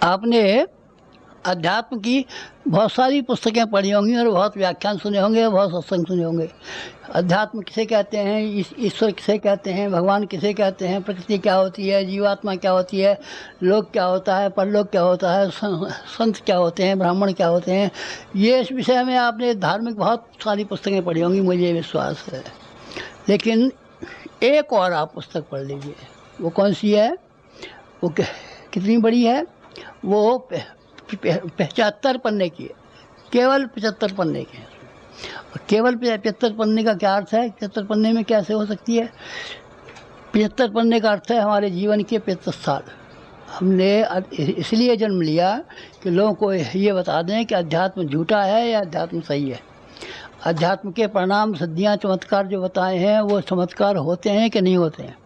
आपने अध्यात्म की बहुत सारी पुस्तकें पढ़ी होंगी और बहुत व्याख्यान सुने होंगे, बहुत सत्संग सुने होंगे। अध्यात्म किसे कहते हैं, ईश्वर किसे कहते हैं, भगवान किसे कहते हैं, प्रकृति क्या होती है, जीवात्मा क्या होती है, लोक क्या होता है, परलोक क्या होता है, संत क्या होते हैं, ब्राह्मण क्या होते हैं, ये इस विषय में आपने धार्मिक बहुत सारी पुस्तकें पढ़ी होंगी, मुझे विश्वास है। लेकिन एक और आप पुस्तक पढ़ लीजिए। वो कौन सी है? वो कितनी बड़ी है? वो 75 पन्ने की है, केवल 75 पन्ने की है। और केवल 75 पन्ने का क्या अर्थ है? 75 पन्ने में कैसे हो सकती है? 75 पन्ने का अर्थ है हमारे जीवन के 75 साल। हमने इसलिए जन्म लिया कि लोगों को ये बता दें कि अध्यात्म झूठा है या अध्यात्म सही है। अध्यात्म के परिणाम, सिद्धियाँ, चमत्कार जो बताए हैं वो चमत्कार होते हैं कि नहीं होते हैं?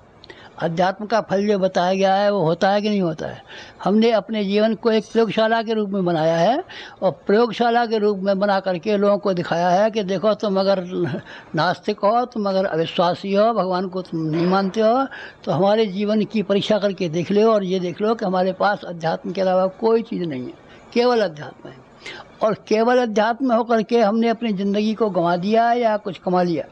अध्यात्म का फल जो बताया गया है वो होता है कि नहीं होता है? हमने अपने जीवन को एक प्रयोगशाला के रूप में बनाया है और प्रयोगशाला के रूप में बना करके लोगों को दिखाया है कि देखो, तुम अगर नास्तिक हो, तुम अगर अविश्वासी हो, भगवान को तुम नहीं मानते हो, तो हमारे जीवन की परीक्षा करके देख लो और ये देख लो कि हमारे पास अध्यात्म के अलावा कोई चीज़ नहीं है, केवल अध्यात्म है। और केवल अध्यात्म होकर के हमने अपनी ज़िंदगी को गंवा दिया या कुछ कमा लिया।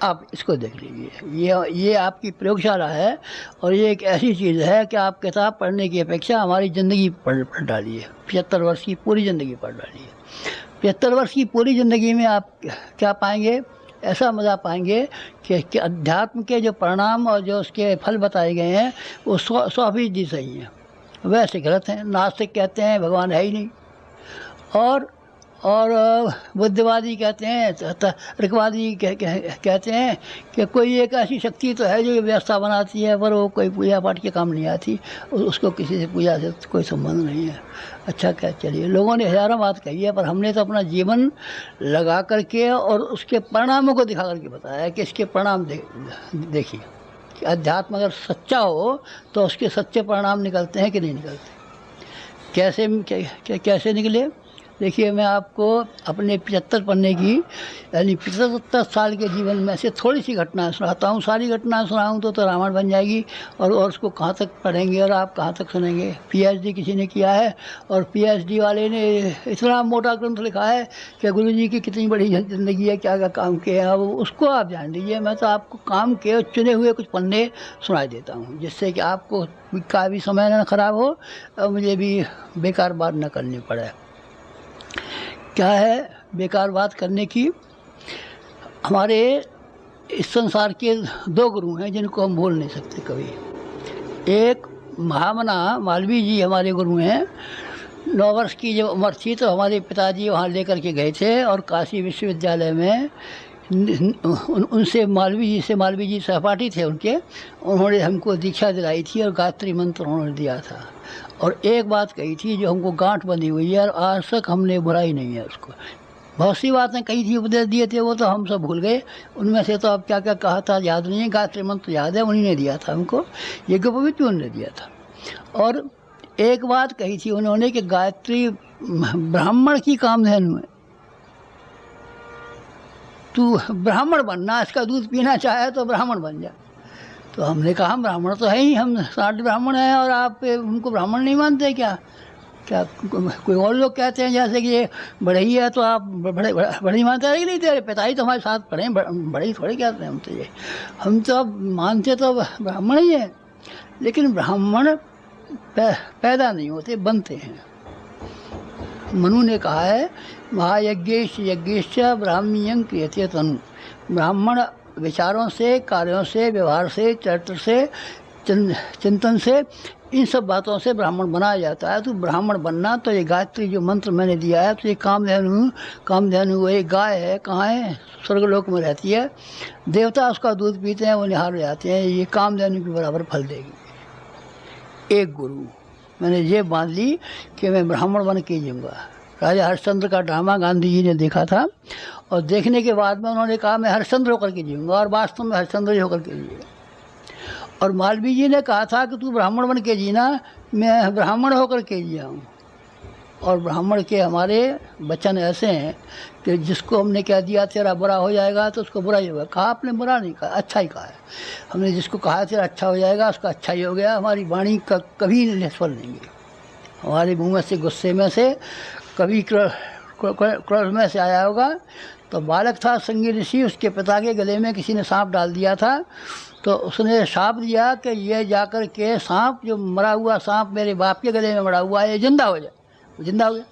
आप इसको देख लीजिए, ये आपकी प्रयोगशाला है और ये एक ऐसी चीज़ है कि आप किताब पढ़ने की अपेक्षा हमारी ज़िंदगी पढ़ डालिए। 75 वर्ष की पूरी ज़िंदगी पढ़ डालिए। 75 वर्ष की पूरी ज़िंदगी में आप क्या पाएंगे? ऐसा मज़ा पाएंगे कि अध्यात्म के जो परिणाम और जो उसके फल बताए गए हैं वो 100% सही हैं, वैसे गलत हैं। नास्तिक कहते हैं भगवान है ही नहीं, और बुद्धवादी कहते हैं, तर्कवादी कहते हैं कि कोई एक ऐसी शक्ति तो है जो व्यवस्था बनाती है, पर वो कोई पूजा पाठ के काम नहीं आती, उसको किसी से पूजा से कोई संबंध नहीं है। अच्छा, क्या चलिए, लोगों ने हज़ारों बात कही है, पर हमने तो अपना जीवन लगा करके और उसके परिणामों को दिखा करके बताया कि इसके परिणाम देखिए कि अध्यात्म अगर सच्चा हो तो उसके सच्चे परिणाम निकलते हैं कि नहीं निकलते। कैसे निकले? देखिए, मैं आपको अपने 75 पन्ने की यानी 75 साल के जीवन में से थोड़ी सी घटनाएं सुनाता हूँ। सारी घटनाएं सुनाऊँ तो रामायण बन जाएगी और उसको कहाँ तक पढ़ेंगे और आप कहाँ तक सुनेंगे। PhD किसी ने किया है और PhD वाले ने इतना मोटा ग्रंथ लिखा है कि गुरु जी की कितनी बड़ी ज़िंदगी है, क्या क्या काम किए हैं, अब उसको आप जान लीजिए। मैं तो आपको काम के चुने हुए कुछ पन्ने सुना देता हूँ, जिससे कि आपको का भी समय न खराब हो और मुझे भी बेकार बात न करनी पड़े। क्या है बेकार बात करने की? हमारे इस संसार के 2 गुरु हैं जिनको हम भूल नहीं सकते कभी। एक महामना मालवीय जी हमारे गुरु हैं। 9 वर्ष की जब उम्र थी तो हमारे पिताजी वहाँ लेकर के गए थे और काशी विश्वविद्यालय में मालवीय जी सहपाठी थे उनके, उन्होंने हमको दीक्षा दिलाई थी और गायत्री मंत्र उन्होंने दिया था। और एक बात कही थी जो हमको गांठ बंधी हुई है और आज तक हमने बुराई नहीं है उसको। बहुत सी बातें कही थी, उपदेश दिए थे, वो तो हम सब भूल गए। उनमें से तो अब क्या क्या कहा था याद नहीं है। गायत्री मंत्र याद है, उन्हीं ने दिया था हमको, यज्ञोपवीत उन्होंने दिया था। और एक बात कही थी उन्होंने कि गायत्री ब्राह्मण की कामधेनु है, तू ब्राह्मण बनना, इसका दूध पीना चाहे तो ब्राह्मण बन जा। तो हमने कहा हम ब्राह्मण तो है ही, हम 60 ब्राह्मण हैं और आप उनको ब्राह्मण नहीं मानते क्या? कोई और लोग कहते हैं जैसे कि ये बढ़ई है तो आप बढ़ई मानते हैं कि नहीं? तेरे पिताजी तो हमारे साथ पढ़े, बढ़ई थोड़े कहते हैं हम तो। ये हम तो अब मानते तो ब्राह्मण ही हैं, लेकिन ब्राह्मण पैदा नहीं होते, बनते हैं। मनु ने कहा है महायज्ञेश यज्ञेश ब्राह्मण्यं क्रियते तनु। ब्राह्मण विचारों से, कार्यों से, व्यवहार से, चरित्र से, चिंतन से, इन सब बातों से ब्राह्मण बनाया जाता है। तो ब्राह्मण बनना तो ये गायत्री जो मंत्र मैंने दिया है, तो ये कामधेनु वो एक गाय है, कहाँ है? स्वर्गलोक में रहती है। देवता उसका दूध पीते हैं, वो निहार हो जाते हैं। ये कामधेनु के बराबर फल देगी। एक गुरु मैंने ये बांध ली कि मैं ब्राह्मण बन के जीऊँगा। राजा हरिश्चंद्र का ड्रामा गांधी जी ने देखा था और देखने के बाद में उन्होंने कहा मैं हरिश्चंद्र होकर के जीऊँगा, और वास्तव में हरिश्चंद्र ही होकर के जिए। और मालवीय जी ने कहा था कि तू ब्राह्मण बन के जीना, मैं ब्राह्मण होकर के जिया हूँ। और ब्राह्मण के हमारे वचन ऐसे हैं कि जिसको हमने कह दिया तेरा बुरा हो जाएगा तो उसको बुरा ही होगा। कहा आपने बुरा नहीं कहा, अच्छा ही कहा है। हमने जिसको कहा तेरा अच्छा हो जाएगा उसका अच्छा ही हो गया। हमारी वाणी का कभी निष्फल नहीं गई। हमारे मुंह में से, गुस्से में से, कभी क्रोध में से आया होगा। तो बालक था संगी ऋषि, उसके पिता के गले में किसी ने सांप डाल दिया था, तो उसने शाप दिया कि ये जाकर के सांप, जो मरा हुआ सांप मेरे बाप के गले में मरा हुआ है, ये जिंदा हो जाए। जिंदा हो गया।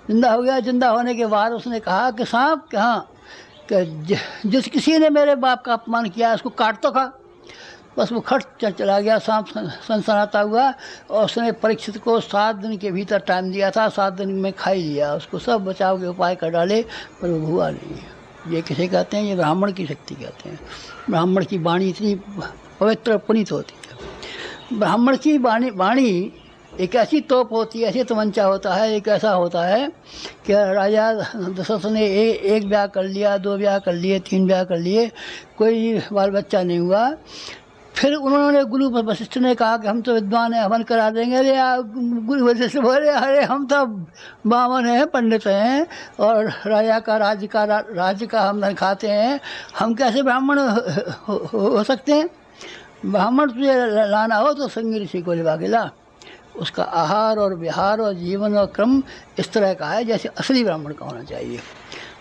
जिंदा हो गया। जिंदा होने के बाद उसने कहा कि सांप कि हाँ, कि जिस किसी ने मेरे बाप का अपमान किया उसको काट तो खा। बस वो खट चला गया सांप सनसनाता हुआ। और उसने परीक्षित को 7 दिन के भीतर टाइम दिया था, 7 दिन में खा ही लिया उसको, सब बचाव के उपाय कर डाले, पर वो हुआ नहीं। ये किसे कहते हैं? ये ब्राह्मण की शक्ति कहते हैं। ब्राह्मण की वाणी इतनी पवित्र पुनीत होती है। ब्राह्मण की वाणी एक ऐसी तोप होती है, ऐसी तमंचा होता है, एक ऐसा होता है कि राजा दशरथ ने एक ब्याह कर लिया, 2 ब्याह कर लिए, 3 ब्याह कर लिए, कोई बाल बच्चा नहीं हुआ। फिर उन्होंने गुरु वशिष्ठ ने कहा कि हम तो विद्वान हैं, हवन करा देंगे। अरे गुरु वशिष्ठ बोले, अरे हम तो बामन हैं, पंडित हैं, और राजा का राज्य का हम नहीं खाते हैं, हम कैसे ब्राह्मण हो सकते हैं? ब्राह्मण तुझे लाना हो तो संगी ऋषि को लिवा के ला। उसका आहार और विहार और जीवन और क्रम इस तरह का है जैसे असली ब्राह्मण का होना चाहिए।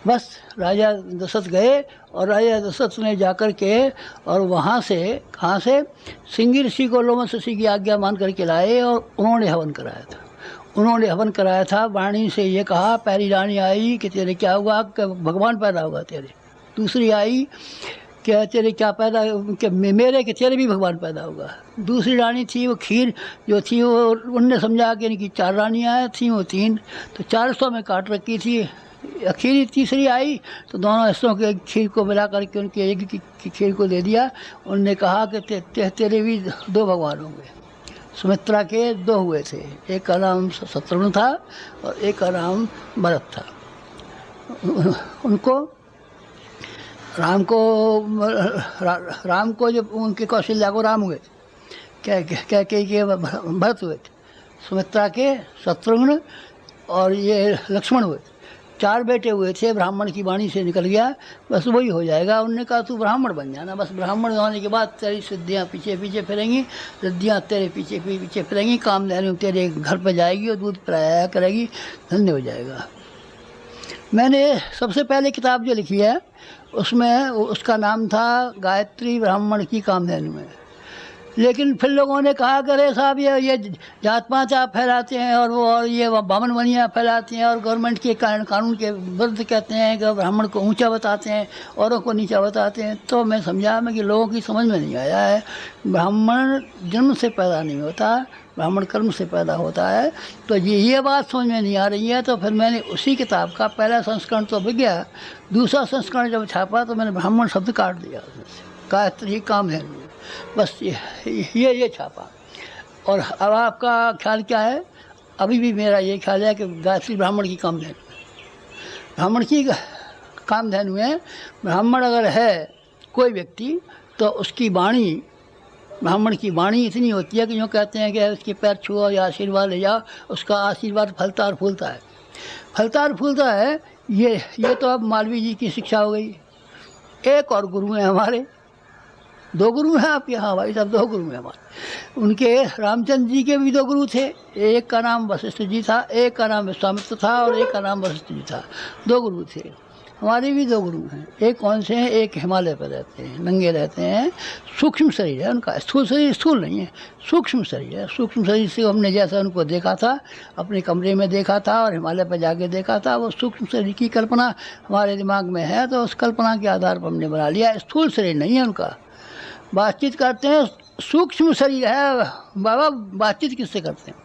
बस राजा दशरथ गए, और राजा दशरथ ने जाकर के और वहाँ से, कहाँ से, सिंगी ऋषि को लोमस ऋषि की आज्ञा मान करके लाए, और उन्होंने हवन कराया था। उन्होंने हवन कराया था। वाणी से ये कहा, पहली रानी आई कि तेरे क्या हुआ? कि भगवान पैदा होगा तेरे। दूसरी आई क्या तेरे क्या पैदा, कि मेरे कि तेरे भी भगवान पैदा होगा। दूसरी रानी थी, वो खीर जो थी, वो उनने समझा कि इनकी 4 रानियाँ थीं, वो 3, तो 400 में काट रखी थी। आखिरी तीसरी आई तो दोनों हिस्सों के खीर को मिला करके उनके एक की खीर को दे दिया। उनने कहा कि तेरे भी 2 भगवान होंगे। सुमित्रा के 2 हुए थे, एक का नाम शत्रुघ्न था और एक का नाम भरत था। उनको राम को जब उनके कौशल्या को राम हुए, क्या के भरत हुए थे, सुमित्रा के शत्रुघ्न और ये लक्ष्मण हुए। 4 बेटे हुए थे। ब्राह्मण की वाणी से निकल गया, बस वही हो जाएगा। उनने कहा तू ब्राह्मण बन जाना, बस ब्राह्मण होने के बाद तेरी सिद्धियाँ पीछे पीछे फिरेंगी, सिद्धियाँ तेरे पीछे पीछे फिरेंगी, कामधेनु तेरे घर पर जाएगी और दूध पिलाया करेगी, धन्य हो जाएगा। मैंने सबसे पहले किताब जो लिखी है उसमें उसका नाम था गायत्री ब्राह्मण की कामधेनु में। लेकिन फिर लोगों ने कहा कि अरे साहब ये जात पात आप फैलाते हैं, और ये बामन बनियाँ फैलाते हैं, और गवर्नमेंट के कानून के विरुद्ध कहते हैं कि ब्राह्मण को ऊंचा बताते हैं, औरों को नीचा बताते हैं। तो मैं समझा कि लोगों की समझ में नहीं आया है। ब्राह्मण जन्म से पैदा नहीं होता, ब्राह्मण कर्म से पैदा होता है। तो ये बात समझ में नहीं आ रही है। तो फिर मैंने उसी किताब का पहला संस्करण तो बिक गया, दूसरा संस्करण जब छापा तो मैंने ब्राह्मण शब्द काट दिया उसमें से, गायत्री कामधेनु, बस ये छापा। और अब आपका ख्याल क्या है? अभी भी मेरा ये ख्याल है कि गायत्री ब्राह्मण की कामधेनु, ब्राह्मण की कामधेनु है। ब्राह्मण अगर है कोई व्यक्ति तो उसकी वाणी, ब्राह्मण की वाणी इतनी होती है कि यूँ कहते हैं कि उसके पैर छुओ या आशीर्वाद ले जाओ, उसका आशीर्वाद फलता और फूलता है, फलता और फूलता है। ये तो अब मालवीय जी की शिक्षा हो गई। एक और गुरु हैं हमारे, 2 गुरु हैं आपके यहाँ भाई साहब, 2 गुरु हैं हमारे। उनके रामचंद्र जी के भी 2 गुरु थे, एक का नाम वशिष्ठ जी था, एक का नाम विश्वामित्र था, और एक का नाम वशिष्ठ जी था। 2 गुरु थे। हमारे भी 2 गुरु हैं। एक कौन से हैं? एक हिमालय पर रहते हैं, नंगे रहते हैं, सूक्ष्म शरीर है उनका, स्थूल शरीर स्थूल नहीं है, सूक्ष्म शरीर है। सूक्ष्म शरीर से हमने जैसा उनको देखा था, अपने कमरे में देखा था और हिमालय पर जाके देखा था, वो सूक्ष्म शरीर की कल्पना हमारे दिमाग में है, तो उस कल्पना के आधार पर हमने बना लिया। स्थूल शरीर नहीं है उनका। बातचीत करते हैं, सूक्ष्म शरीर है बाबा, बातचीत किससे करते हैं?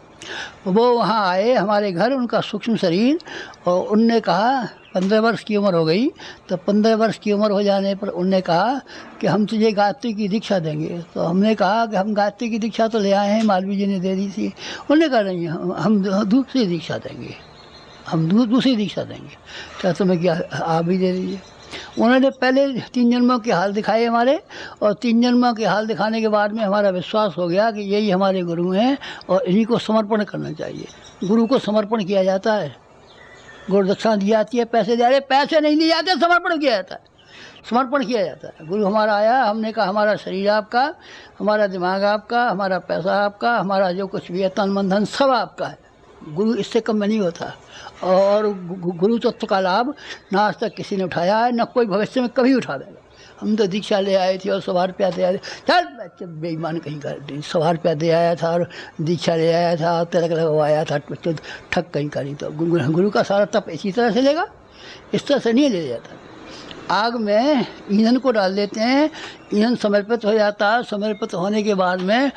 वो वहाँ आए हमारे घर, उनका सूक्ष्म शरीर, और उनने कहा 15 वर्ष की उम्र हो गई, तो 15 वर्ष की उम्र हो जाने पर उनने कहा कि हम तुझे गायत्री की दीक्षा देंगे। तो हमने कहा कि हम गायत्री की दीक्षा तो ले आए हैं, मालवीय जी ने दे दी थी। उन्होंने कहा नहीं, हम दूसरी दीक्षा देंगे, हम दूसरी दीक्षा देंगे। क्या तुम्हें क्या? आप भी दे दीजिए। उन्होंने पहले 3 जन्मों के हाल दिखाए हमारे, और 3 जन्मों के हाल दिखाने के बाद में हमारा विश्वास हो गया कि यही हमारे गुरु हैं और इन्हीं को समर्पण करना चाहिए। गुरु को समर्पण किया जाता है, गुरु दक्षिणा दी जाती है, पैसे दे रहे, पैसे नहीं दिए जाते, समर्पण किया जाता है, समर्पण किया जाता है। गुरु हमारा आया, हमने कहा हमारा शरीर आपका, हमारा दिमाग आपका, हमारा पैसा आपका, हमारा जो कुछ भी है तन मन धन सब आपका है, गुरु इससे कम में नहीं होता। और गुरु तत्व का लाभ ना आज तक किसी ने उठाया है, न कोई भविष्य में कभी उठा देगा। हम तो दीक्षा ले आए थे और 100 रुपया दे आए थे, चल बेईमान कहीं का 100 रुपया दे आया था और दीक्षा ले आया था और तिलक लगवाया था, ठग कहीं का नहीं। तो गुरु का सारा तप इसी तरह से लेगा, इस तरह से नहीं ले जाता। आग में ईंधन को डाल देते हैं, ईंधन समर्पित हो जाता है, समर्पित होने के बाद में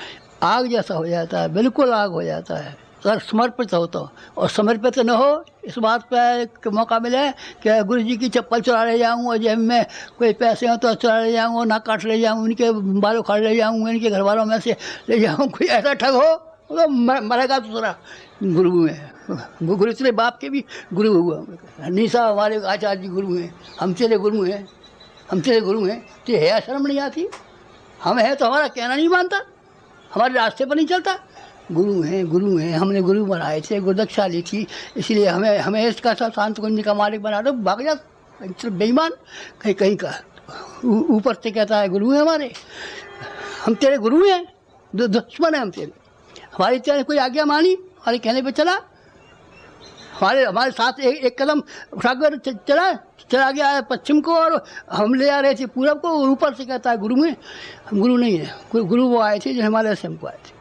आग जैसा हो जाता है, बिल्कुल आग हो जाता है अगर समर्पित हो तो। और समर्पित न हो, इस बात पर मौका मिले कि गुरु जी की चप्पल चुरा ले जाऊँ और जेब में कोई पैसे हो तो चुरा ले जाऊँ, नाक काट ले जाऊँ, उनके बाल उखाड़ ले जाऊँ, इनके घर वालों में से ले जाऊँ, कोई ऐसा ठग हो तो मरेगा दूसरा। गुरु है, गुरु तेरे बाप के भी गुरु हुआ, निशा हमारे आचार्य जी गुरु हैं, हम तेरे गुरु हैं, हम तेरे गुरु हैं। तो है शर्म नहीं आती? हम है तो हमारा कहना नहीं मानता, हमारे रास्ते पर नहीं चलता। गुरु हैं, हमने गुरु बनाए थे, गुरुदक्षा ली थी, इसलिए हमें इसका सब शांत कुंज का मालिक बना दो। भाग जा बेईमान कहीं का, ऊपर से कहता है गुरु है हमारे, हम तेरे गुरु हैं, दुश्मन है हम तेरे। हमारी तेरे कोई आज्ञा मानी, हमारे कहने पे चला, हमारे साथ एक कदम उठाकर चला गया है पश्चिम को और हम ले आ रहे थे पूरब को, ऊपर से कहता है गुरु हैं। हम गुरु नहीं है, गुरु वो आए थे जो हिमालय से हमको आए थे,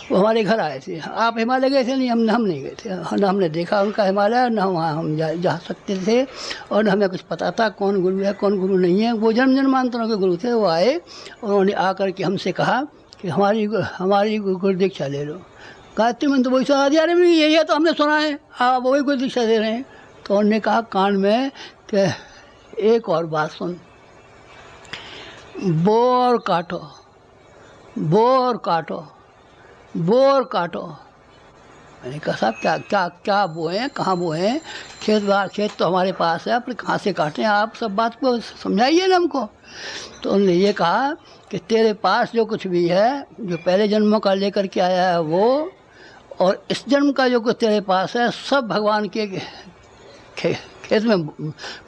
वो हमारे घर आए थे। आप हिमालय गए थे? नहीं, हम नहीं गए थे, न हमने देखा उनका हिमालय, न वहाँ हम जा सकते थे और न हमें कुछ पता था कौन गुरु है कौन गुरु नहीं है। वो जन्म जन्मांतरों के गुरु थे, वो आए और उन्होंने आकर के हमसे कहा कि हमारी गुरु दीक्षा ले लो। कहते मैंने तो वही सुना दिया, अरे यही है तो हमने सुना है, आप वही गुरु दीक्षा दे रहे हैं। तो उन्होंने कहा कान में कि एक और बात सुन, बोर काटो, बोर काटो, बोर काटो। मैंने कहा साहब क्या बोए, कहाँ बोए? खेत तो हमारे पास है, अपने कहाँ से काटें? आप सब बात को समझाइए ना हमको। तो उन्होंने ये कहा कि तेरे पास जो कुछ भी है, जो पहले जन्मों का लेकर के आया है वो, और इस जन्म का जो कुछ तेरे पास है, सब भगवान के खेत में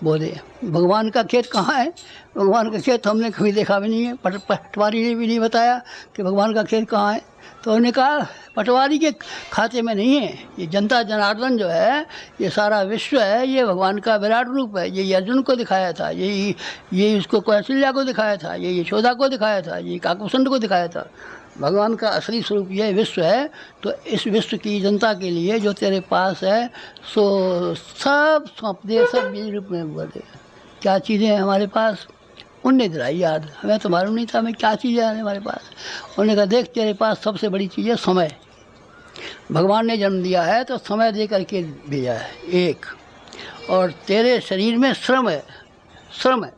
बो दे। भगवान का खेत कहाँ है? भगवान का खेत हमने कभी देखा भी नहीं है, पटवारी ने भी नहीं बताया कि भगवान का खेत कहाँ है। तो उन्होंने कहा पटवारी के खाते में नहीं है, ये जनता जनार्दन जो है, ये सारा विश्व है, ये भगवान का विराट रूप है। ये अर्जुन को दिखाया था, ये उसको कौशल्या को दिखाया था, ये यशोदा को दिखाया था, ये काकुसंड को दिखाया था। भगवान का असली स्वरूप ये विश्व है। तो इस विश्व की जनता के लिए जो तेरे पास है सो सब सौंप दे, सब बीज रूप में बोले। क्या चीज़ें हैं हमारे पास? उनने दिलाई याद, हमें तो मालूम नहीं था हमें क्या चीज़ें हैं हमारे पास। उन्होंने कहा देख तेरे पास सबसे बड़ी चीज़ है समय। भगवान ने जन्म दिया है तो समय दे करके भेजा है एक, और तेरे शरीर में श्रम है, श्रम है।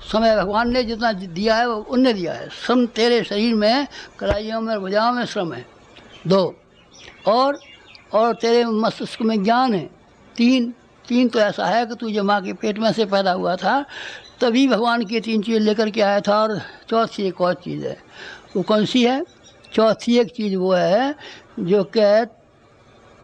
समय भगवान ने जितना दिया है वो उनने दिया है। श्रम तेरे शरीर में, कलाइयों में, भुजाओं में श्रम है 2, और तेरे मस्तिष्क में ज्ञान है 3 तो ऐसा है कि तू जब माँ के पेट में से पैदा हुआ था तभी भगवान की 3 चीज़ लेकर के आया था। और चौथी एक और चीज़ है, वो कौन सी है? चौथी एक चीज़ वो है जो कि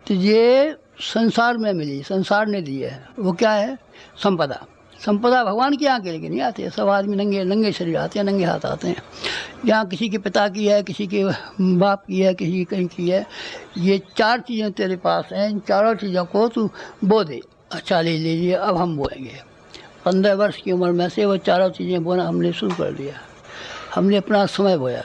तुझे संसार में मिली, संसार ने दी है। वो क्या है? संपदा। संपदा भगवान की यहाँ के लेके नहीं आते, सब आदमी नंगे शरीर आते हैं, नंगे हाथ आते हैं। यहाँ किसी के पिता की है, किसी के बाप की है, किसी की कहीं की है। ये 4 चीज़ें तेरे पास हैं, इन चारों चीज़ों को तू बो दे। अच्छा ले लीजिए, अब हम बोएंगे। 15 वर्ष की उम्र में से वो चारों चीज़ें बोना हमने शुरू कर दिया। हमने अपना समय बोया।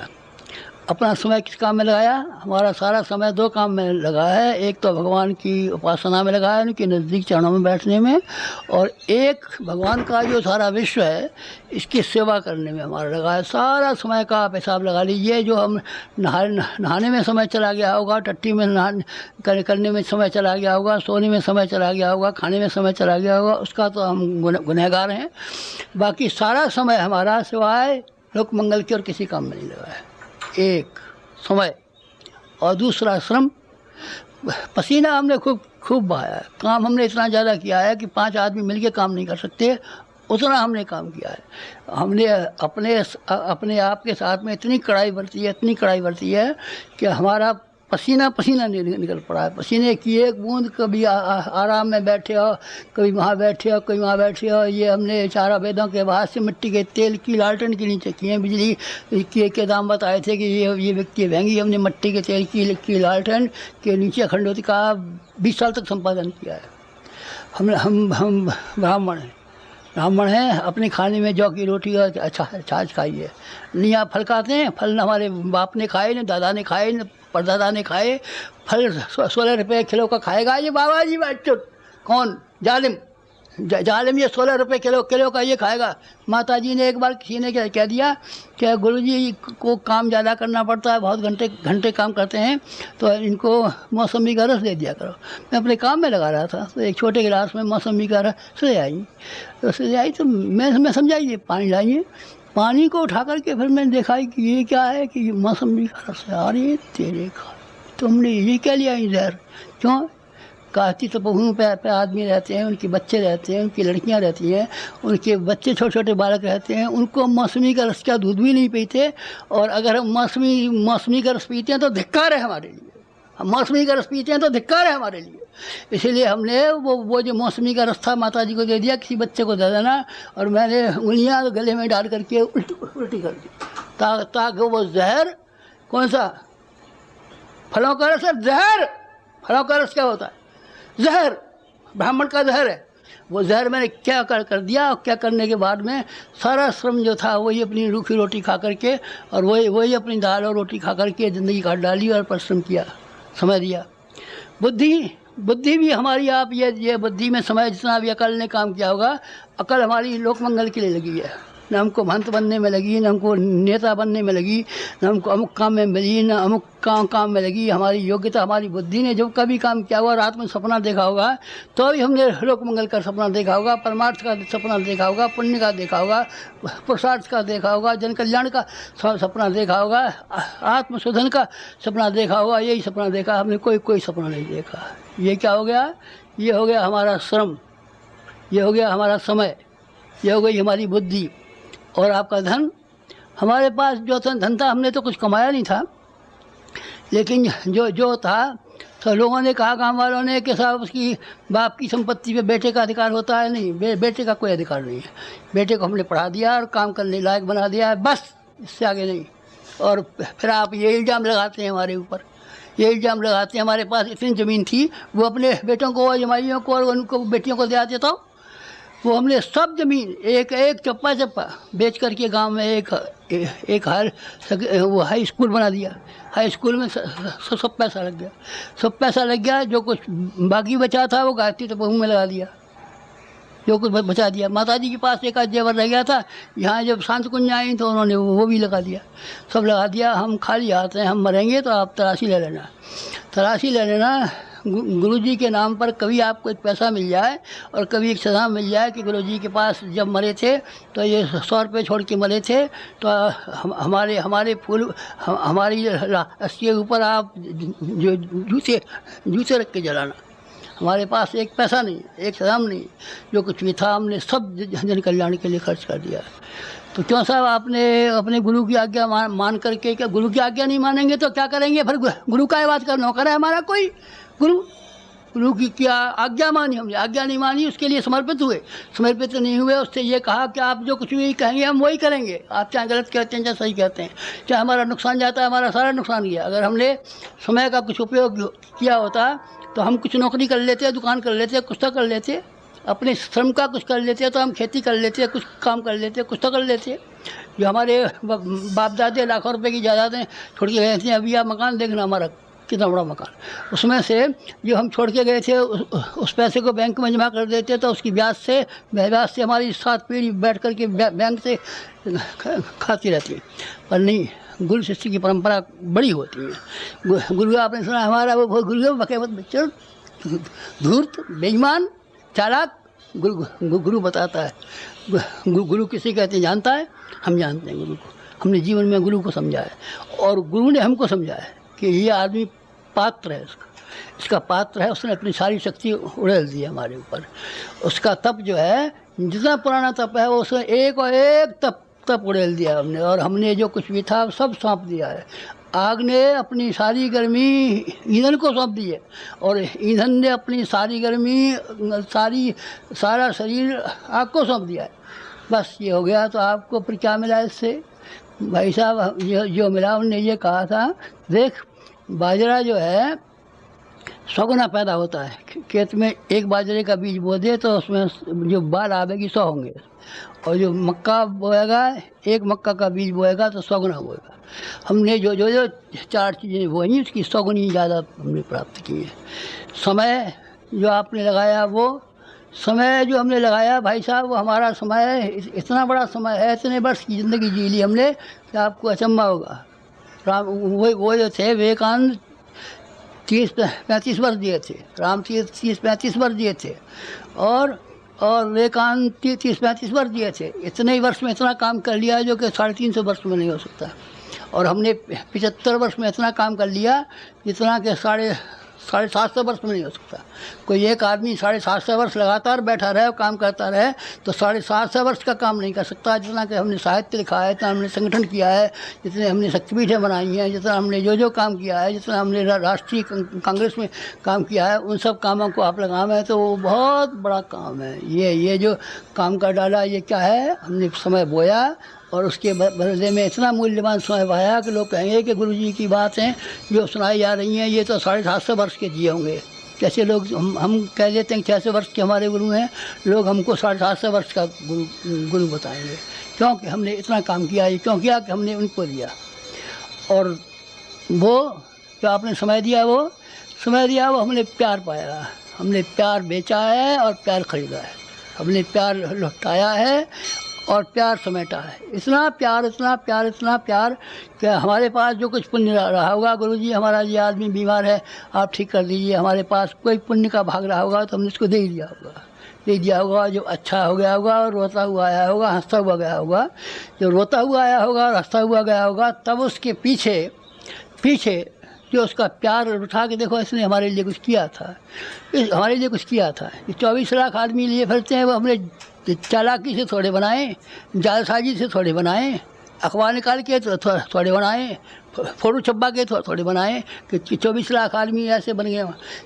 अपना समय किस काम में लगाया? हमारा सारा समय 2 काम में लगा है। एक तो भगवान की उपासना में लगा है, उनके नज़दीक चरणों में बैठने में, और एक भगवान का जो सारा विश्व है इसकी सेवा करने में हमारा लगा है। सारा समय का आप हिसाब लगा लीजिए। जो हम नहाने में समय चला गया होगा, टट्टी में करने में समय चला गया होगा, सोने में समय चला गया होगा, खाने में समय चला गया होगा, उसका तो हम गुनहगार हैं। बाकी सारा समय हमारा सिवाय लोक मंगल के और किसी काम में नहीं लगा है। एक समय और दूसरा श्रम। पसीना हमने खूब बहाया है। काम हमने इतना ज़्यादा किया है कि 5 आदमी मिलके काम नहीं कर सकते, उतना हमने काम किया है। हमने अपने आप के साथ में इतनी कड़ाई बरती है कि हमारा पसीना पसीना निकल पड़ा है। पसीने की एक बूंद, कभी आराम में बैठे हो, कभी वहाँ बैठे हो, कभी वहाँ बैठे हो। ये हमने चारा वेदों के बाद से मिट्टी के तेल की लालटेन के नीचे किए। बिजली के दाम बताए थे कि ये व्यक्ति महंगी। हमने मिट्टी के तेल की लालटेन के नीचे अखंड ज्योति का 20 साल तक संपादन किया है। हम ब्राह्मण हैं, अपने खाने में जौ की रोटी और अच्छा छाछ खाइए। नहीं आप फल खाते हैं, फल हमारे बाप ने खाए, न दादा ने खाए, न परदादा ने खाए। फल 16 रुपये किलो का खाएगा ये बाबा जी बच्चों, कौन जालिम जालिम, ये 16 रुपये किलो का ये खाएगा। माता जी ने एक बार किसी ने क्या कह दिया कि गुरुजी को काम ज़्यादा करना पड़ता है, बहुत घंटे काम करते हैं, तो इनको मौसमी का रस दे दिया करो। मैं अपने काम में लगा रहा था, तो एक छोटे गिलास में मौसमी का रस ले आई तो मैं समझाइए पानी लाइए। पानी को उठा करके फिर मैंने देखा कि ये क्या है, कि मौसमी का रस है। अरे तेरे का तुमने ये क्या लिया इधर, क्यों? काशी तपोभूमि पे आदमी रहते हैं, उनके बच्चे रहते हैं, उनकी लड़कियां रहती हैं, उनके बच्चे छोटे छोटे बालक रहते हैं, उनको मौसमी का रस का दूध भी नहीं पीते। और अगर हम मौसमी का रस पीते हैं तो धिक्कार है हमारे लिए। हम मौसमी का रस पीते हैं तो धिक्कार है हमारे लिए। इसीलिए हमने वो जो मौसमी का रस था माता जी को दे दिया, किसी बच्चे को दे देना। और मैंने उंगलियाँ गले में डाल करके उल्टी कर दी, ताकि वो जहर, कौन सा फलों का रस है, जहर। फलों का रस क्या होता है? जहर, ब्राह्मण का जहर है। वो जहर मैंने क्या कर दिया। और क्या करने के बाद में सारा श्रम जो था वही अपनी रूखी रोटी खा करके और वही अपनी दाल और रोटी खा करके ज़िंदगी काट डाली और परिश्रम किया, समय दिया। बुद्धि भी हमारी, आप ये बुद्धि में समय जितना भी अकल ने काम किया होगा, अकल हमारी लोक मंगल के लिए लगी है। न हमको महंत बनने में लगी, न हमको नेता बनने में लगी, न हमको अमुक काम में मिली, न अमुक काम में लगी। हमारी योग्यता, हमारी बुद्धि ने जो कभी काम किया हुआ, रात में सपना देखा होगा तो भी हमने लोक मंगल का सपना देखा होगा, परमार्थ का सपना देखा होगा, पुण्य का देखा होगा, पुरुषार्थ का देखा होगा, जन कल्याण का सपना देखा होगा, आत्मशोधन का सपना देखा होगा। यही सपना देखा हमने, कोई सपना नहीं देखा। ये क्या हो गया? ये हो गया हमारा श्रम, ये हो गया हमारा समय, ये हो गई हमारी बुद्धि। और आपका धन, हमारे पास जो धन था, हमने तो कुछ कमाया नहीं था, लेकिन जो था तो लोगों ने कहा, गांव वालों ने, कि साहब उसकी बाप की संपत्ति पे बेटे का अधिकार होता है। नहीं, बेटे का कोई अधिकार नहीं है। बेटे को हमने पढ़ा दिया और काम करने लायक बना दिया है, बस, इससे आगे नहीं। और फिर आप ये इल्ज़ाम लगाते हैं हमारे ऊपर, ये इल्ज़ाम लगाते हैं हमारे पास इतनी ज़मीन थी, वो अपने बेटों को और जमाइयों को और उनको बेटियों को दे आते, तो वो हमने सब ज़मीन एक चप्पा बेच करके गांव में एक हाई स्कूल बना दिया। हाई स्कूल में सब पैसा लग गया। जो कुछ बाकी बचा था वो गायत्री तपोभूमि में लगा दिया, जो कुछ बचा दिया। माता जी के पास एक आध जेवर रह गया था, यहाँ जब शांत कुंज आई तो उन्होंने वो भी लगा दिया, सब लगा दिया। हम खाली हाथ हैं, हम मरेंगे तो आप तलाशी ले लेना। गुरुजी के नाम पर कभी आपको एक पैसा मिल जाए और कभी एक सदा मिल जाए कि गुरुजी के पास जब मरे थे तो ये 100 रुपये छोड़ के मरे थे, तो हमारे फूल, हमारी रस्सी के ऊपर आप जो जूते रख के जलाना। हमारे पास एक पैसा नहीं, एक सदाम नहीं, जो कुछ भी था हमने सब जन कल्याण के लिए खर्च कर दिया। तो क्यों साहब आपने अपने गुरु की आज्ञा मान करके, क्या गुरु की आज्ञा नहीं मानेंगे तो क्या करेंगे? फिर गुरु का बात का नौकर है हमारा कोई? गुरु की क्या आज्ञा मानी हमने? आज्ञा नहीं मानी, उसके लिए समर्पित नहीं हुए। उससे ये कहा कि आप जो कुछ भी कहेंगे हम वही करेंगे, आप चाहे गलत कहते हैं चाहे सही कहते हैं, चाहे हमारा नुकसान जाता है, हमारा सारा नुकसान गया। अगर हमने समय का कुछ उपयोग किया होता तो हम कुछ नौकरी कर लेते, दुकान कर लेते, कुछ तो कर लेते, अपने श्रम का कुछ कर लेते, तो हम खेती कर लेते, कुछ काम कर लेते, कुछ तो कर लेते। जो हमारे बाप दादे लाखों रुपए की जायदादें छोड़ के गए थे, अभी आप मकान देखना हमारा कितना बड़ा मकान, उसमें से जो हम छोड़ के गए थे उस पैसे को बैंक में जमा कर देते, तो उसकी ब्याज से हमारी 7 पीढ़ी बैठ कर के बैंक से खाती रहती है। पर नहीं, गुरु शिष्य की परंपरा बड़ी होती है। गुरु आपने सुना हमारा वो गुरु बकेवत बच्चों, धूर्त, बेईमान, चालाक, गुरु बताता है। गुरु किसे कहते हैं जानता है? हम जानते हैं गुरु को, हमने जीवन में गुरु को समझा है और गुरु ने हमको समझा है कि ये आदमी पात्र है, इसका पात्र है। उसने अपनी सारी शक्ति उड़ेल दी हमारे ऊपर। उसका तप जो है, जितना पुराना तप है, उसने एक और एक तप उड़ेल दिया हमने, और हमने जो कुछ भी था सब सौंप दिया है। आग ने अपनी सारी गर्मी ईंधन को सौंप दी है और ईंधन ने अपनी सारी गर्मी सारा शरीर आग को सौंप दिया है। बस ये हो गया। तो आपको फिर क्या मिला इससे? भाई साहब जो मिला उन्होंने ये कहा था, देख बाजरा जो है 100 गुना पैदा होता है। खेत में एक बाजरे का बीज बो दे तो उसमें जो बाल आवेगी 100 होंगे, और जो मक्का बोएगा, एक मक्का का बीज बोएगा तो 100 गुना बोएगा। हमने जो जो जो 4 चीज़ें बोई उसकी 100 गुनी ज़्यादा हमने प्राप्त की है। समय जो आपने लगाया, वो समय जो हमने लगाया भाई साहब, वो हमारा समय इतना बड़ा समय है, इतने वर्ष की ज़िंदगी जी ली हमने कि आपको अचंभा होगा। राम वो जो थे विवेकानंद 30-35 वर्ष दिए थे, राम 30-35 वर्ष दिए थे, और विवेकानंद 30-35 वर्ष दिए थे। इतने ही वर्ष में इतना काम कर लिया जो कि 350 वर्ष में नहीं हो सकता। और हमने 75 वर्ष में इतना काम कर लिया जितना कि 750 वर्ष में नहीं हो सकता। कोई एक आदमी 750 वर्ष लगातार बैठा रहे और काम करता रहे तो 750 वर्ष का काम नहीं कर सकता। जितना कि हमने साहित्य लिखा है, जितना हमने संगठन किया है, जितने हमने शक्तिपीठें बनाई हैं, जितना हमने जो काम किया है, जितना हमने राष्ट्रीय कांग्रेस में काम किया है, उन सब कामों को आप लगाएं तो वो बहुत बड़ा काम है। ये जो काम कर डाला, ये क्या है? हमने समय बोया और उसके बदले में इतना मूल्यवान समय पाया कि लोग कहेंगे कि गुरुजी की बातें जो सुनाई जा रही हैं ये तो 750 वर्ष के जिए होंगे। कैसे लोग हम कह देते हैं कि 600 वर्ष के हमारे गुरु हैं, लोग हमको 750 वर्ष का गुरु बताएंगे। क्योंकि हमने इतना काम किया। ये क्यों किया? कि हमने उनको दिया। और वो जो आपने समय दिया, वो हमने प्यार पाया। हमने प्यार बेचा है और प्यार खरीदा है। हमने प्यार लौटाया है और प्यार समेटा है। इतना प्यार कि हमारे पास जो कुछ पुण्य रहा होगा, गुरुजी हमारा ये आदमी बीमार है, आप ठीक कर दीजिए, हमारे पास कोई पुण्य का भाग रहा होगा तो हमने उसको दे दिया होगा। जो अच्छा हो गया होगा और रोता हुआ आया होगा, हंसता हुआ गया होगा। जो रोता हुआ आया होगा और हंसता हुआ गया होगा, तब उसके पीछे जो उसका प्यार उठा के देखो, इसने हमारे लिए कुछ किया था, हमारे लिए कुछ किया था। 24 लाख आदमी लिए फिरते हैं, वो हमने चालाकी से थोड़े बनाए, जालसाजी से थोड़े बनाए, अखबार निकाल के थोड़े बनाए, फोटो छप्पा के थोड़े बनाए कि 24 लाख आदमी ऐसे बन गए।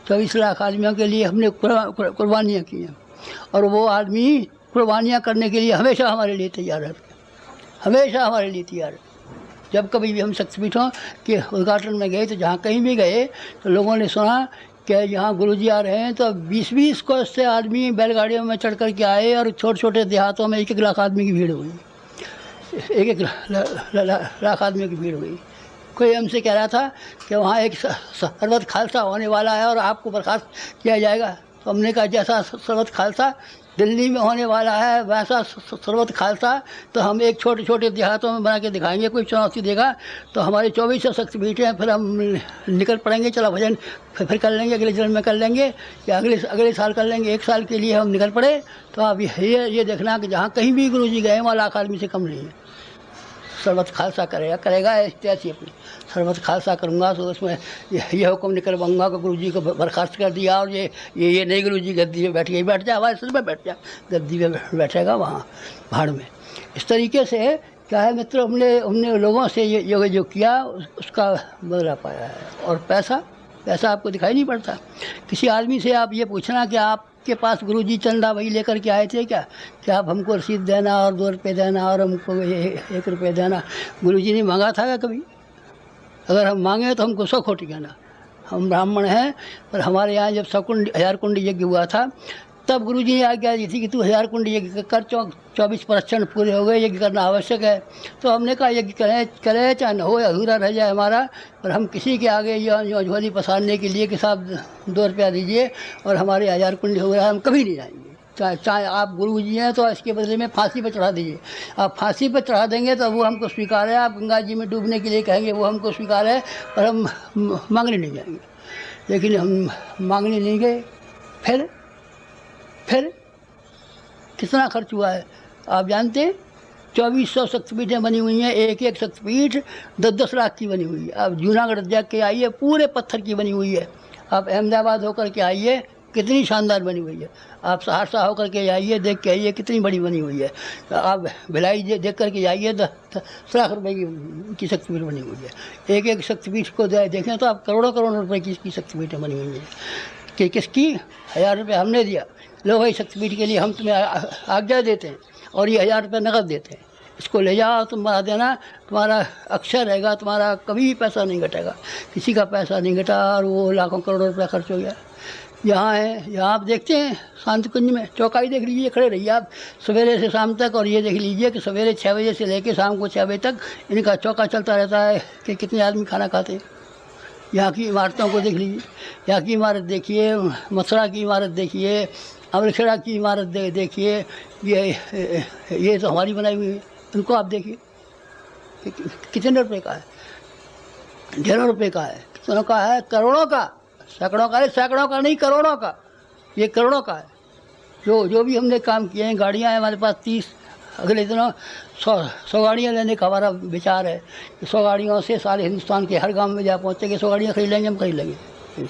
24 लाख आदमियों के लिए हमने कुर्बानियाँ की हैं, और वो आदमी कुर्बानियाँ करने के लिए हमेशा हमारे लिए तैयार है, हमेशा हमारे लिए तैयार है। जब कभी भी हम शक्तिपीठों के उद्घाटन में गए तो जहाँ कहीं भी गए तो लोगों ने सुना कि यहाँ गुरुजी आ रहे हैं, तो 20-20 को से आदमी बैलगाड़ियों में चढ़ कर के आए और छोटे छोटे देहातों में 1-1 लाख आदमी की भीड़ हुई। 1-1 लाख आदमी की भीड़ हुई। कोई हमसे कह रहा था कि वहाँ एक सरबत खालसा होने वाला है और आपको बर्खास्त किया जाएगा। तो हमने कहा जैसा सरबत खालसा दिल्ली में होने वाला है वैसा सरबत खालसा तो हम एक छोटे छोटे देहातों में बना के दिखाएंगे। कोई चुनौती देगा तो हमारे 24 शक्तिपीठ हैं, फिर हम निकल पड़ेंगे, चलो भजन फिर कर लेंगे, अगले जन्म में कर लेंगे या अगले साल कर लेंगे। 1 साल के लिए हम निकल पड़े तो आप ये देखना कि जहाँ कहीं भी गुरुजी गए वहाँ लाख आदमी से कम नहीं है। सरबत खालसा करेगा ऐसी अपनी सरबत खालसा करूँगा तो उसमें ये हुक्म निकलवाऊँगा कि गुरुजी को बर्खास्त कर दिया और ये नहीं गुरुजी गद्दी में बैठ जा, हमारे सिर में बैठ जा, गद्दी में बैठेगा वहाँ भाड़ में। इस तरीके से क्या है मित्र, हमने लोगों से ये जो किया उसका बदला पाया है। और पैसा आपको दिखाई नहीं पड़ता। किसी आदमी से आप ये पूछना कि आपके पास गुरुजी चंदा वही लेकर के आए थे क्या आप हमको रसीद देना और 2 रुपये देना और हमको 1 रुपये देना। गुरुजी ने मांगा था क्या कभी? अगर हम मांगे तो हमको 100 खोटी कहना। हम ब्राह्मण हैं, पर हमारे यहाँ जब 1000 कुंड यज्ञ हुआ था तब गुरुजी ने आज्ञा दी थी कि तू 1000 कुंड यज्ञ कर, 24 प्रदक्षिण पूरे हो गए, यज्ञ करना आवश्यक है। तो हमने कहा यज्ञ करें चाहे न हो, अधूरा रह जाए हमारा, पर हम किसी के आगे ये झोली पसारने के लिए कि साहब 2 रुपया दीजिए और हमारे 1000 कुंड हो रहा है, हम कभी नहीं जाएंगे। चाहे आप गुरु जी हैं तो इसके बदले में फांसी पर चढ़ा दीजिए। आप फांसी पर चढ़ा देंगे तो वो हमको स्वीकार है। आप गंगा जी में डूबने के लिए कहेंगे वो हमको स्वीकार है, पर हम मांगने नहीं जाएंगे। लेकिन हम मांगने नहीं गए। फिर कितना खर्च हुआ है आप जानते हैं? 2400 शक्तिपीठें बनी हुई हैं, एक शक्तिपीठ 10-10 लाख की बनी हुई है। आप जूनागढ़ जाके आइए, पूरे पत्थर की बनी हुई है। आप अहमदाबाद होकर के आइए, कितनी शानदार बनी हुई है। आप सहरसा होकर के जाइए, देख के आइए कितनी बड़ी बनी हुई है। आप भिलाई देख कर के जाइए, 10 लाख रुपए की शक्तिपीठ बनी हुई है। एक एक शक्तिपीठ को देखें तो आप करोड़ों करोड़ रुपए की शक्तिपीठें बनी हुई हैं। कि किसकी 1000 रुपये हमने दिया, लो भाई शक्तिपीठ के लिए हम तुम्हें आज्ञा देते हैं और ये 1000 रुपये नकद देते हैं, इसको ले जाओ, तुम बना देना, तुम्हारा अक्षर रहेगा, तुम्हारा कभी पैसा नहीं घटेगा। किसी का पैसा नहीं घटा और वो लाखों करोड़ों रुपया खर्च हो गया। यहाँ है, यहाँ आप देखते हैं शांति कुंज में चौकाई देख लीजिए, खड़े रहिए आप सवेरे से शाम तक, और ये देख लीजिए कि सवेरे 6 बजे से लेकर शाम को 6 बजे तक इनका चौका चलता रहता है कि कितने आदमी खाना खाते हैं। यहाँ की इमारतों को देख लीजिए, यहाँ की इमारत देखिए, मथुरा की इमारत देखिए, अमृतसर की इमारत देखिए, ये तो हमारी बनाई हुई है। उनको आप देखिए कितने रुपए का है, ढेरों रुपए का है, कितनों का है, करोड़ों का, सैकड़ों का, सैकड़ों का नहीं करोड़ों का, ये करोड़ों का है। जो भी हमने काम किए हैं, गाड़ियाँ हैं हमारे पास 30, अगले दिनों 100 गाड़ियाँ लेने का हमारा विचार है। 100 गाड़ियों से सारे हिंदुस्तान के हर गांव में जा पहुँचेंगे, 100 गाड़ियाँ खरीद लेंगे, हम खरीद लेंगे।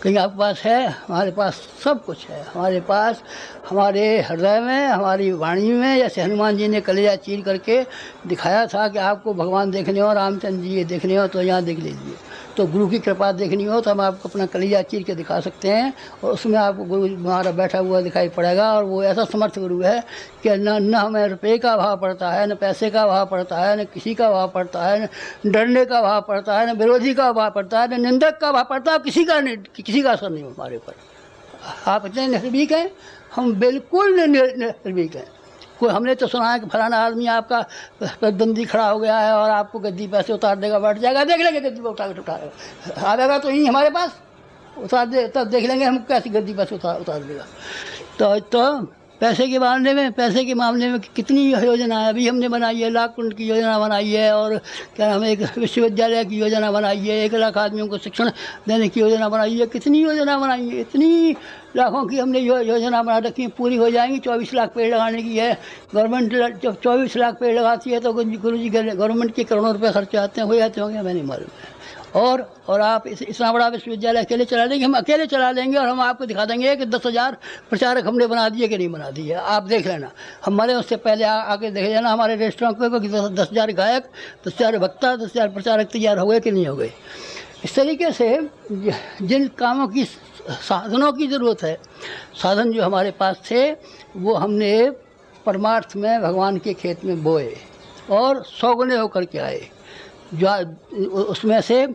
कहीं आपके पास है? हमारे पास सब कुछ है। हमारे पास, हमारे हृदय में, हमारी वाणी में, जैसे हनुमान जी ने कलेजा चीर करके दिखाया था कि आपको भगवान देखने हो, रामचंद्र जी ये देखने हो तो यहाँ देख लीजिए। तो गुरु की कृपा देखनी हो तो हम आपको अपना कलेजा चीर के दिखा सकते हैं, और उसमें आपको गुरु हमारा बैठा हुआ दिखाई पड़ेगा। और वो ऐसा समर्थ गुरु है कि न हमें रुपये का भाव पड़ता है, न पैसे का भाव पड़ता है, न किसी का भाव पड़ता है, न डरने का भाव पड़ता है, न विरोधी का भाव पड़ता है, न निंदक का भाव पड़ता है। किसी का असर नहीं हमारे ऊपर। आप इतने निर्भीक हैं, हम बिल्कुल निर्भीक हैं। कोई हमने तो सुना है कि फलाना आदमी आपका प्रतिद्वंदी खड़ा हो गया है और आपको गद्दी पैसे उतार देगा, बैठ जाएगा, देख लेंगे गद्दी पर उतारेगा, आएगा तो यहीं हमारे पास उतार दे, तब देख लेंगे हम कैसी गद्दी पैसे उतार देगा। तो पैसे के मामले में कितनी योजना है अभी हमने बनाई है। लाख कुंड की योजना बनाई है, और क्या नाम है, एक विश्वविद्यालय की योजना बनाई है, 1 लाख आदमियों को शिक्षण देने की योजना बनाई है। कितनी योजना बनाई है, इतनी लाखों की हमने योजना बना रखी, पूरी हो जाएंगी। 24 लाख पेड़ लगाने की है गवर्नमेंट। जब 24 लाख पेड़ लगाती है तो गुरु जी गवर्नमेंट के करोड़ों रुपये खर्चे आते हैं, हो जाते होंगे, हमें नहीं मालूम है। और आप इतना बड़ा विश्वविद्यालय अकेले चला लेंगे? हम अकेले चला लेंगे, और हम आपको दिखा देंगे कि 10,000 प्रचारक हमने बना दिए कि नहीं बना दिए। आप देख लेना, हमारे उससे पहले आके देख लेना हमारे रेस्टोरेंट पे कि 10,000 गायक, 10,000 वक्ता, 10,000 प्रचारक तैयार हो गए कि नहीं हो गए। इस तरीके से जिन कामों की, साधनों की ज़रूरत है, साधन जो हमारे पास थे वो हमने परमार्थ में भगवान के खेत में बोए और सौगुने होकर के आए। जो उसमें से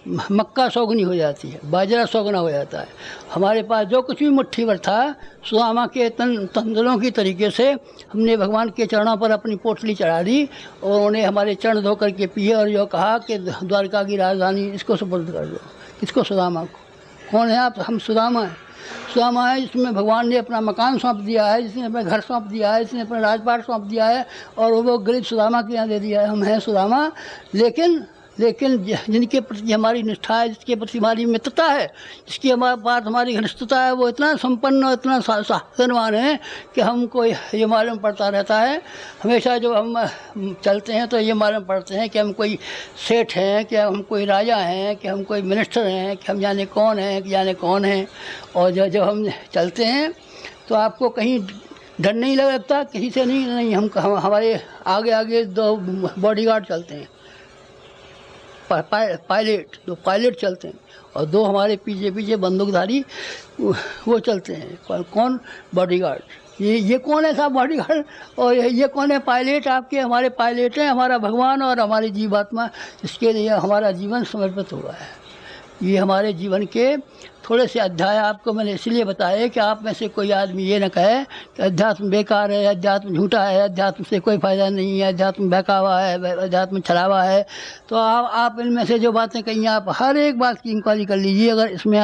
मक्का सौगुनी हो जाती है, बाजरा सौगुना हो जाता है। हमारे पास जो कुछ भी मुट्ठी भर था, सुदामा के तंदुलों की तरीके से हमने भगवान के चरणों पर अपनी पोटली चढ़ा दी, और उन्हें हमारे चरण धो करके पिए, और जो कहा कि द्वारका की राजधानी इसको सुपुर्द कर दो। किसको? सुदामा को। कौन है आप? हम सुदामा हैं। सुदामा है जिसमें भगवान ने अपना मकान सौंप दिया है, जिसने अपना घर सौंप दिया है, जिसने अपना राजपाट सौंप दिया है, और वो गरीब सुदामा के यहाँ दे दिया है। हम हैं सुदामा, लेकिन जिनके प्रति हमारी निष्ठा है, जिसके प्रति हमारी मित्रता है, जिसकी हमारे पास हमारी घनिष्ठता है, वो इतना संपन्न और इतना साधनवान है कि हमको ये मालूम पड़ता रहता है। हमेशा जब हम चलते हैं तो ये मालूम पड़ते हैं कि हम कोई सेठ हैं, कि हम कोई राजा हैं, कि हम कोई मिनिस्टर हैं, कि हम जाने कौन हैं, कि जाने कौन हैं। और जब हम चलते हैं तो आपको कहीं डर नहीं लगता, किसी से नहीं। हम हमारे आगे आगे 2 बॉडीगार्ड चलते हैं, पायलट, 2 पायलट चलते हैं, और 2 हमारे पीछे बंदूकधारी वो चलते हैं। कौन? बॉडीगार्ड। ये कौन है साहब बॉडीगार्ड? और ये कौन है? पायलट। आपके हमारे पायलट हैं, हमारा भगवान और हमारी जीवात्मा, इसके लिए हमारा जीवन समर्पित हुआ है। ये हमारे जीवन के थोड़े से अध्याय आपको मैंने इसलिए बताया कि आप में से कोई आदमी ये न कहे कि अध्यात्म बेकार है, अध्यात्म झूठा है, अध्यात्म से कोई फ़ायदा नहीं है, अध्यात्म बहकावा है, अध्यात्म छलावा है। तो आप इनमें से जो बातें कही, आप हर एक बात की इंक्वायरी कर लीजिए। अगर इसमें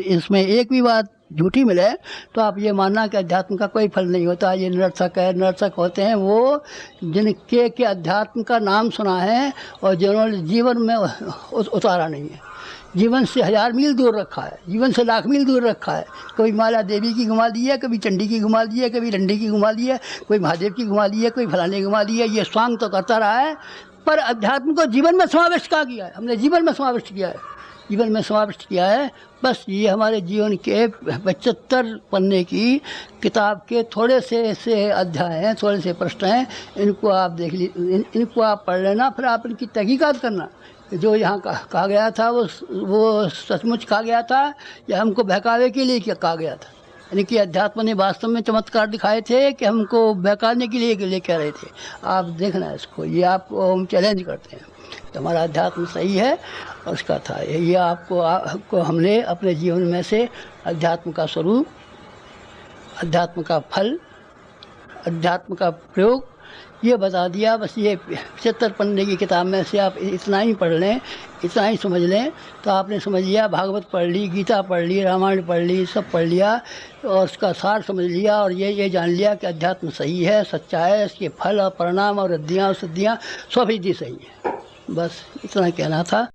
इसमें एक भी बात झूठी मिले तो आप ये मानना कि अध्यात्म का कोई फल नहीं होता। ये निरर्थक है। निरर्थक होते हैं वो जिनके के अध्यात्म का नाम सुना है और जिन्होंने जीवन में उतारा नहीं है, जीवन से 1000 मील दूर रखा है, जीवन से लाख मील दूर रखा है। कभी माला देवी की घुमा दी है, कभी चंडी की घुमा दी है, कभी डंडी की घुमा दी है, कोई महादेव की घुमा दी है, कोई फलाने की घुमा दी है। ये स्वांग तो करता रहा है, पर अध्यात्म को जीवन में समाविष्ट किया है, हमने जीवन में समाविष्ट किया है। जीवन में समाविष्ट किया है। बस ये हमारे जीवन के 75 पन्ने की किताब के थोड़े से ऐसे अध्याय हैं, थोड़े से प्रश्न हैं, इनको आप देख इनको आप पढ़ लेना, फिर आप इनकी तहकीकात करना। जो यहाँ कहा गया था वो सचमुच कहा गया था या हमको बहकावे के लिए क्या कहा गया था, यानी कि अध्यात्म ने वास्तव में चमत्कार दिखाए थे कि हमको बहकाने के लिए कह रहे थे। आप देखना इसको, ये आपको हम चैलेंज करते हैं तो हमारा अध्यात्म सही है और उसका था ये आपको हमने अपने जीवन में से अध्यात्म का स्वरूप, अध्यात्म का फल, अध्यात्म का प्रयोग ये बता दिया। बस ये 75 पन्ने की किताब में से आप इतना ही पढ़ लें, इतना ही समझ लें तो आपने समझ लिया। भागवत पढ़ ली, गीता पढ़ ली, रामायण पढ़ ली, सब पढ़ लिया और उसका सार समझ लिया और ये जान लिया कि अध्यात्म सही है, सच्चा है, इसके फल और परिणाम और रिद्धियाँ और सिद्धियाँ सभी सही है। बस इतना कहना था।